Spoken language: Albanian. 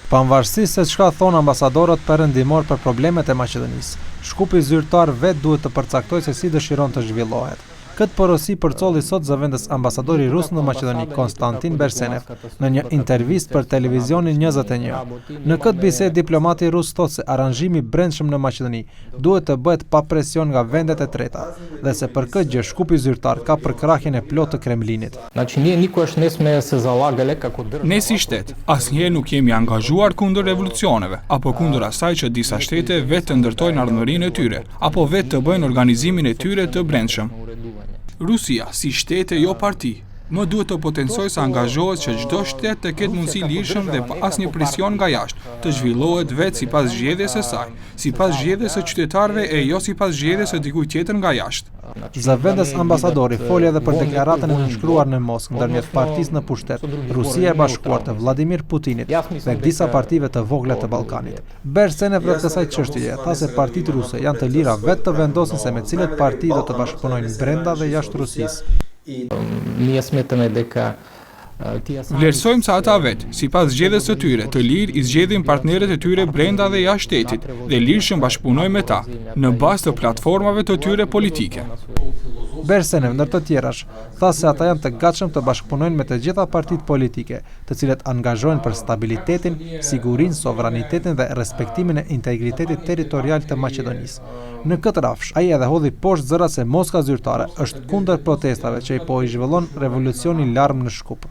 Pavarësisht se çka thonë ambasadorët perëndimor për problemet e Maqedonisë, Shkupi zyrtar vetë duhet të përcaktojë se si dëshiron të zhvillohet. Këtë porosi përcolli sot zëvendës ambasadori rus në Maqedoni Konstantin Bersenev në një intervistë për televizionin 21. Në këtë bisedë diplomati rus thotë se aranzhimi brendshëm në Maqedoni duhet të bëhet pa presion nga vendet e treta dhe se për këtë gjë Shkupi zyrtar ka përkrahjen e plotë të Kremlinit. Ne si shtet, asnjëherë nuk jemi angazhuar kundër revolucioneve apo kundër asaj që disa shtete vetë të ndërtojnë ardhmërinë e tyre apo vetë të bëjnë organizimin e tyre të brendshëm. Rusia, si shtete jo parti, më duhet të potencojë se angazhohet që çdo shtet të ketë mundësi lirshëm dhe pa asnjë presion nga jashtë, të zhvillohet vetë sipas zgjedhjes së saj, sipas zgjedhjes së qytetarëve e jo sipas zgjedhjes së dikujt tjetër nga jashtë. Zëvendës ambasadori foli edhe për deklaratën e nënshkruar në Moskë ndërmjet partisë në pushtet, Rusia e Bashkuar të Vladimir Putinit dhe disa partive të vogla të Ballkanit. Bersenev rreth kësaj çështjeje tha se partitë ruse janë të lira vetë të vendosin se me cilët parti do të bashkëpunojnë brenda dhe jashtë Rusisë. Vlerësojmë se ata vetë, sipas zgjedhjes së tyre, të lirë i zgjedhin partnerët e tyre brenda dhe jashtë shtetit dhe lirshëm bashkëpunojnë me ta, në bazë të platformave të tyre politike. Bersenev, ndër të tjerash, tha se ata janë të gatshëm të bashkëpunojnë me të gjitha partitë politike, të cilët angazhohen për stabilitetin, sigurinë, sovranitetin dhe respektimin e integritetit territorial të Maqedonisë. Në këtë rafsh, ai edhe hodhi poshtë zëra se Moska zyrtare është kundër protestave që i po i zhvillon revolucioni larm në Shkup.